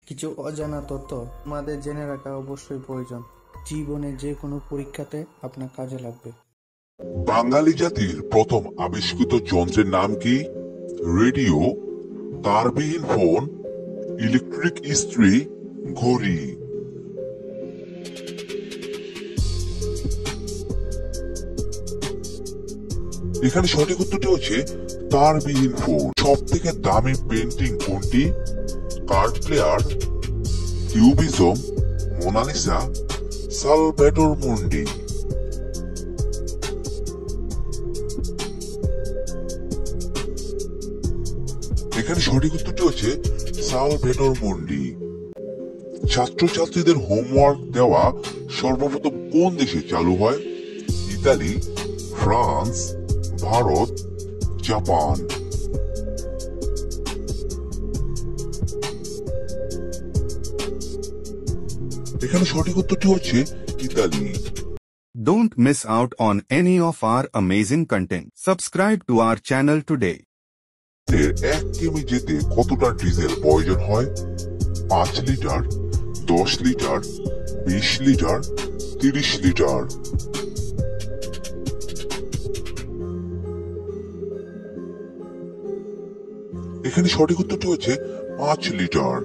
কিছু অজানা তথ্য আমাদের জেনে রাখা অবশ্যই প্রয়োজন। জীবনে যে কোনো পরীক্ষাতে আপনার কাজে লাগবে। বাঙালি জাতির প্রথম আবিষ্কৃত যন্ত্রের নাম কি? রেডিও, তারবিহীন ফোন, ইলেকট্রিক ইস্ত্রি, ঘড়ি। এখানে সঠিক উত্তরটি হচ্ছে তারবিহীন ফোন। সব থেকে দামি পেন্টিং কোনটি? কার্ড প্লেয়ার, কিউবিজম, মোনালিসা, সালভ্যাডর মুন্ডি। এখানে সঠিক উত্তরটি হচ্ছে সালভ্যাডর মুন্ডি। ছাত্রছাত্রীদের হোমওয়ার্ক দেওয়া সর্বপ্রথম কোন দেশে চালু হয়? Italy, France, Bharat, Japan. এখানে সঠিক উত্তরটি হচ্ছে Italy. Don't miss out on any of our amazing content. Subscribe to our channel today. 1 কিমি যেতে কতটা ডিজেল প্রয়োজন হয়? 5 লিটার, 10 লিটার, 20 লিটার, 30 লিটার। এখানে সঠিক উত্তরটি হচ্ছে 5 লিটার।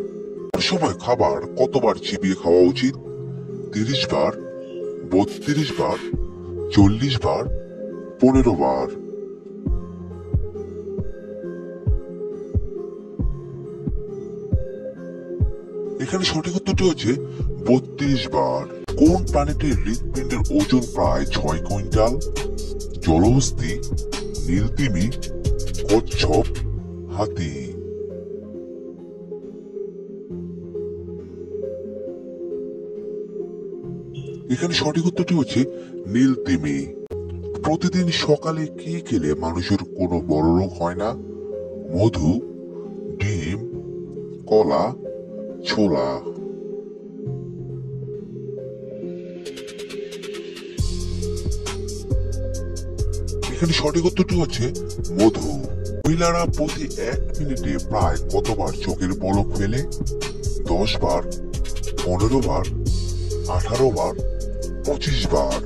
সময় খাবার কতবার চিবিয়ে খাওয়া উচিত? 30 বার, 32 বার, 40 বার, 15 বার। এখানে সঠিক উত্তরটি হচ্ছে 32 বার। কোন প্রাণীটির হৃৎপিণ্ডের ওজন প্রায় 6 কুইন্টাল? জলহস্তী, নীলতিমি, কচ্ছপ, হাতি। এখানে সঠিক উত্তরটি হচ্ছে নীলতিমি। প্রতিদিন সকালে কি খেলে মানুষের কোনো বড় রোগ হয় না? মধু, ডিম, কলা, ছোলা। এখানে সঠিক উত্তরটি হচ্ছে মধু। মহিলারা প্রতি 1 মিনিটে প্রায় কতবার চোখের পলক ফেলে? 10 বার, 15 বার, 18 বার, 25 বার।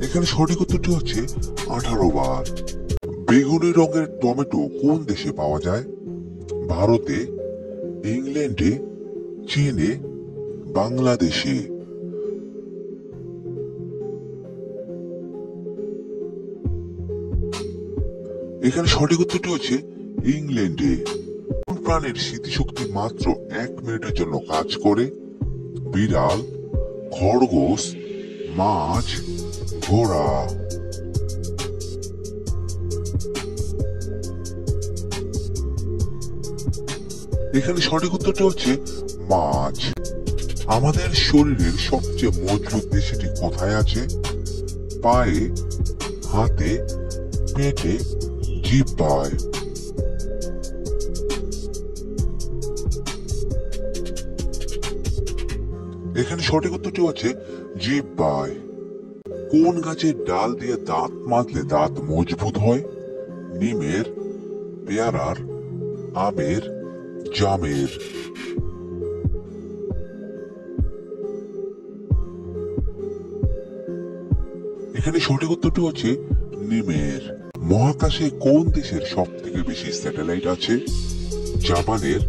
এখানে সঠিক উত্তরটি হচ্ছে 18 বার। বেগুনি রঙের টমেটো কোন দেশে পাওয়া যায়? ভারতে, ইংল্যান্ডে, চীনে, বাংলাদেশে। এখানে সঠিক উত্তরটি হচ্ছে ইংল্যান্ডে। কোন প্রাণীর স্মৃতিশক্তি মাত্র 1 মিনিটের জন্য কাজ করে? বিড়াল, খরগোশ, মাছ, ঘোড়া। এখানে সঠিক উত্তরটি হচ্ছে মাছ। আমাদের শরীরের সবচেয়ে মজবুত পেশিটি কোথায় আছে? পায়ে, হাতে, পেটে, জিহ্বায়। এখানে সঠিক উত্তরটি হচ্ছে জিহ্বায়। কোন গাছের ডাল দিয়ে দাঁত মাজলে দাঁত মজবুত হয়? নিমের, পেয়ারার, আমের, জামের। এখানে সঠিক উত্তরটি হচ্ছে নিমের। মহাকাশে কোন দেশের সব থেকে বেশি স্যাটেলাইট আছে? জাপানের,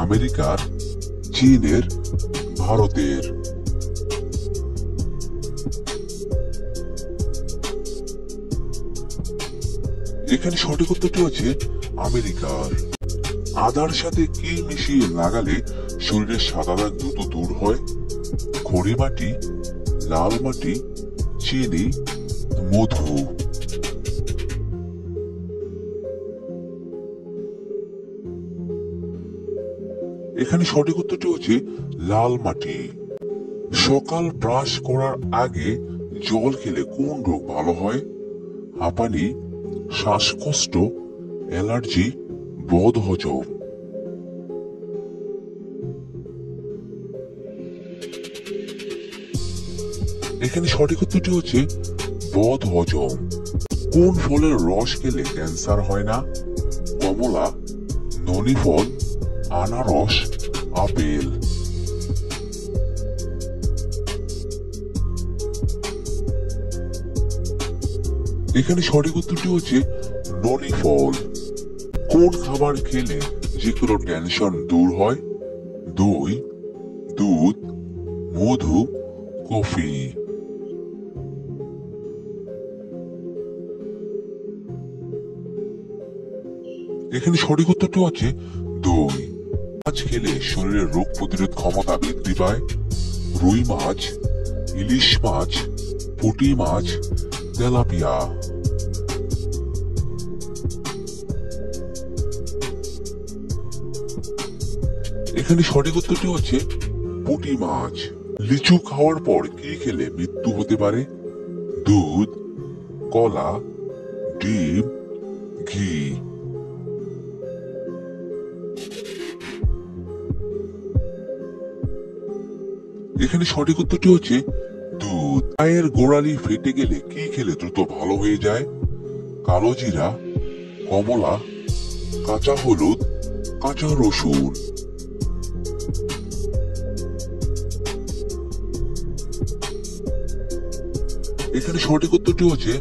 আমেরিকার, চীনের, ভারতের। এখানে সঠিক উত্তরটি হচ্ছে আমেরিকার। আদার সাথে কি মিশিয়ে লাগালে শরীরের সাদা দাগ দ্রুত দূর হয়? খড়ি মাটি, লাল মাটি, চিনি, মধু। এখানে সঠিক উত্তরটি হচ্ছে লাল মাটি। সকাল ব্রাশ করার আগে জল খেলে কোন রোগ ভালো হয়? হাঁপানি, শ্বাসকষ্ট, অ্যালার্জি, বদহজম। এখানে সঠিক উত্তরটি হচ্ছে বদহজম। কোন ফলের রস খেলে ক্যান্সার হয় না? কমলা, ননি ফল, আনারস, আপেল। এখানে সঠিক উত্তরটি হচ্ছে ননি ফল। কোন খাবার খেলে যে কোনো টেনশন দূর হয়? দই, দুধ, মধু, কফি। এখানে সঠিক উত্তরটি হচ্ছে দই। মাছ খেলে শরীরের রোগ প্রতিরোধ ক্ষমতা বৃদ্ধি পায়? রুই মাছ, ইলিশ মাছ, পুঁটি মাছ, তেলাপিয়া। এখানে সঠিক উত্তরটি হচ্ছে পুঁটি মাছ। লিচু খাওয়ার পর কি খেলে মৃত্যু হতে পারে? দুধ, কলা, ডিম, ঘি। এখানে সঠিক উত্তরটি হচ্ছে দুধ। পায়ের গোড়ালি ফেটে গেলে কি খেলে দ্রুত ভালো হয়ে যায়? কালো জিরা, কমলা, কাঁচা হলুদ, কাঁচা রসুন। এখানে সঠিক উত্তরটি হচ্ছে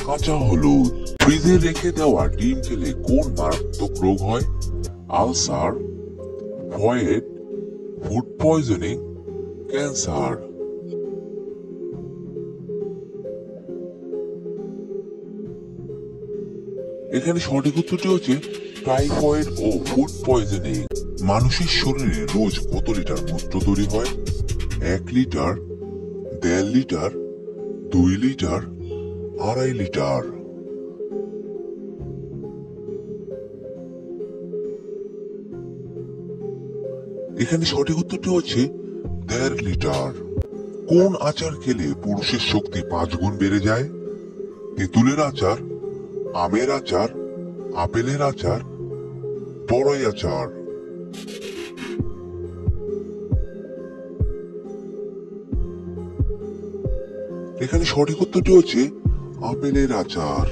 কাঁচা হলুদ। ফ্রিজে রেখে দেওয়া ডিম খেলে কোন মারাত্মক রোগ হয়? Ulcer, void, food poisoning, cancer. এখানে সঠিক উত্তরটি হচ্ছে টাইফয়েড ও ফুড পয়জনিং। মানুষের শরীরে রোজ কত লিটার মূত্র তৈরি হয়? 1 লিটার, 1.5 লিটার, 2 লিটার, 2.5 লিটার। এখানে সঠিক উত্তরটি হচ্ছে 1.5 লিটার। কোন আচার খেলে পুরুষের শক্তি 5 গুণ বেড়ে যায়? তেঁতুলের আচার, আমের আচার, আপেলের আচার, বড়ই আচার। এখানে সঠিক উত্তরটি হচ্ছে আপেলের আচার।